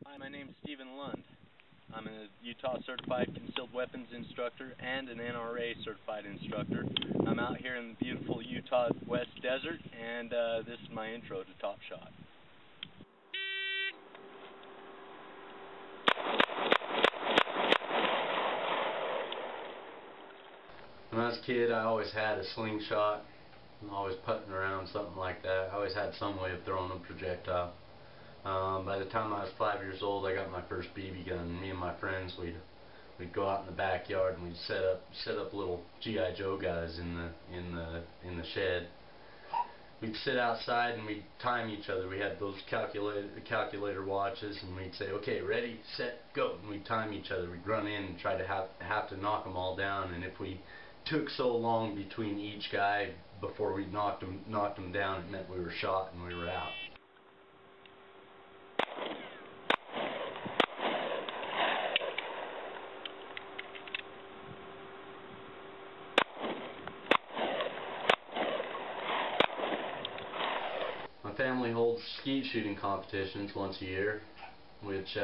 Hi, my name is R Lund. I'm a Utah Certified Concealed Weapons Instructor and an NRA Certified Instructor. I'm out here in the beautiful Utah West Desert, and this is my intro to Top Shot. When I was a kid, I always had a slingshot. I'm always putting around something like that. I always had some way of throwing a projectile. By the time I was 5 years old, I got my first BB gun. Me and my friends, we'd go out in the backyard and we'd set up little GI Joe guys in the shed. We'd sit outside and we'd time each other. We had those calculator watches, and we'd say, "Okay, ready, set, go," and we'd time each other. We'd run in and try to have to knock them all down. And if we took so long between each guy before we knocked them down, it meant we were shot and we were out. My family holds skeet shooting competitions once a year, which,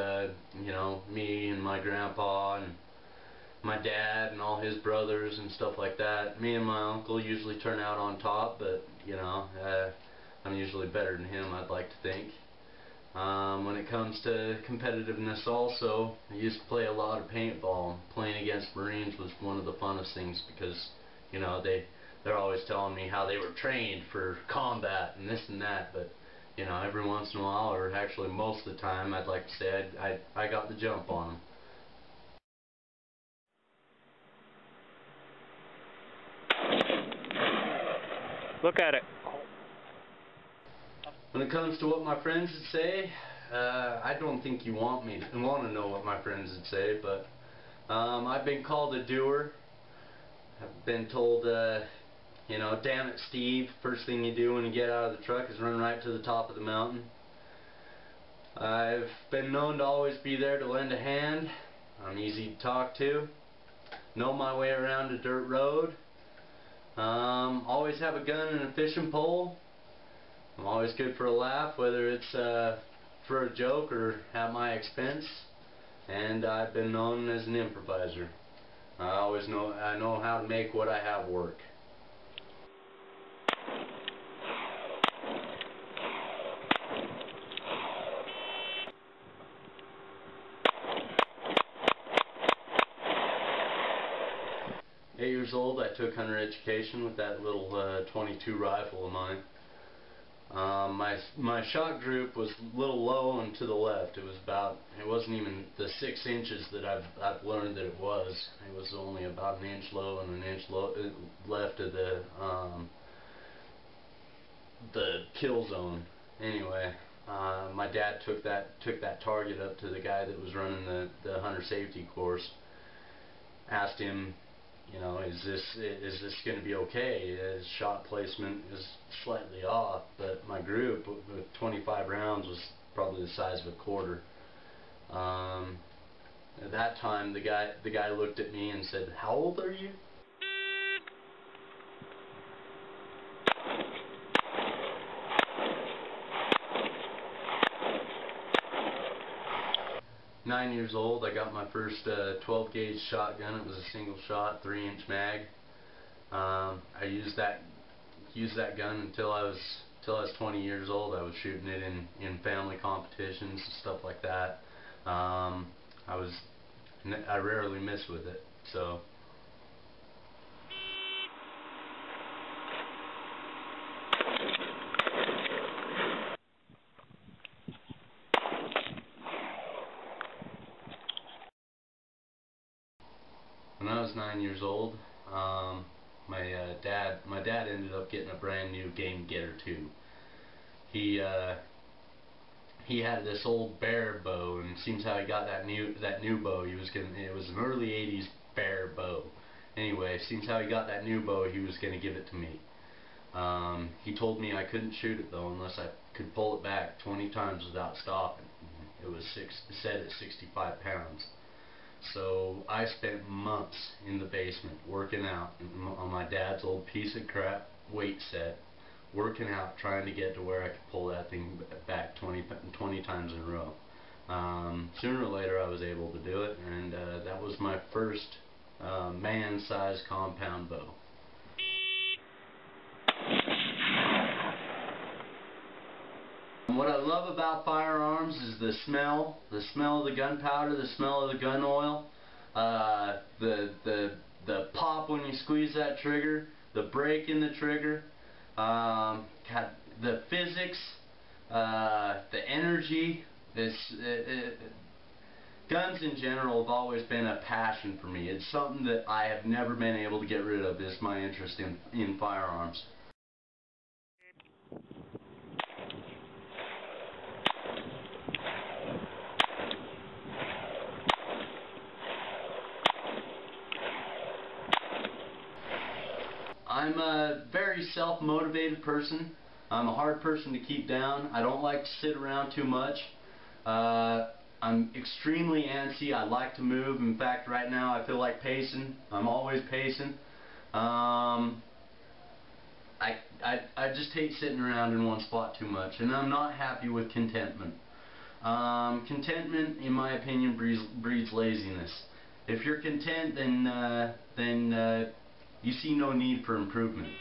me and my grandpa and my dad and all his brothers and stuff like that. Me and my uncle usually turn out on top, but, I'm usually better than him, I'd like to think. When it comes to competitiveness also, I used to play a lot of paintball. Playing against Marines was one of the funnest things because, they're always telling me how they were trained for combat and this and that, but every once in a while, or actually most of the time, I'd like to say I got the jump on them. Look at it. When it comes to what my friends would say, I don't think you want to know what my friends would say, but I've been called a doer. I've been told, "Damn it, Steve, first thing you do when you get out of the truck is run right to the top of the mountain." I've been known to always be there to lend a hand. I'm easy to talk to. Know my way around a dirt road. Always have a gun and a fishing pole. I'm always good for a laugh, whether it's for a joke or at my expense. And I've been known as an improviser. I know how to make what I have work. At 8 years old, I took hunter education with that little .22 rifle of mine. My shot group was a little low and to the left. It wasn't even the 6 inches that I've learned that it was. It was only about an inch low and an inch left of the kill zone. Anyway, my dad took that target up to the guy that was running the hunter safety course. Asked him, is this going to be okay? His shot placement is slightly off, but my group with 25 rounds was probably the size of a quarter. At that time, the guy looked at me and said, "How old are you?" "9 years old, I got my first 12 gauge shotgun. It was a single shot, 3-inch mag. I used that gun until I was 20 years old. I was shooting it in family competitions and stuff like that. I rarely missed with it. So. When I was 9 years old, my dad ended up getting a brand new Game Getter 2. He had this old bear bow, and it seems how he got that new bow. It was an early '80s bear bow. Anyway, seems how he got that new bow. He was gonna give it to me. He told me I couldn't shoot it though unless I could pull it back 20 times without stopping. It was set at 65 pounds. So I spent months in the basement working out on my dad's old piece of crap weight set, working out, trying to get to where I could pull that thing back 20 times in a row. Sooner or later I was able to do it, and that was my first man-sized compound bow. What I love about firearms is the smell of the gunpowder, the smell of the gun oil, the pop when you squeeze that trigger, the break in the trigger, the physics, the energy. Guns in general have always been a passion for me. It's something that I have never been able to get rid of, is my interest in firearms. I'm a very self-motivated person. I'm a hard person to keep down. I don't like to sit around too much. I'm extremely antsy. I like to move. In fact, right now I feel like pacing. I'm always pacing. I just hate sitting around in one spot too much, and I'm not happy with contentment. Contentment, in my opinion, breeds laziness. If you're content, then you see no need for improvement.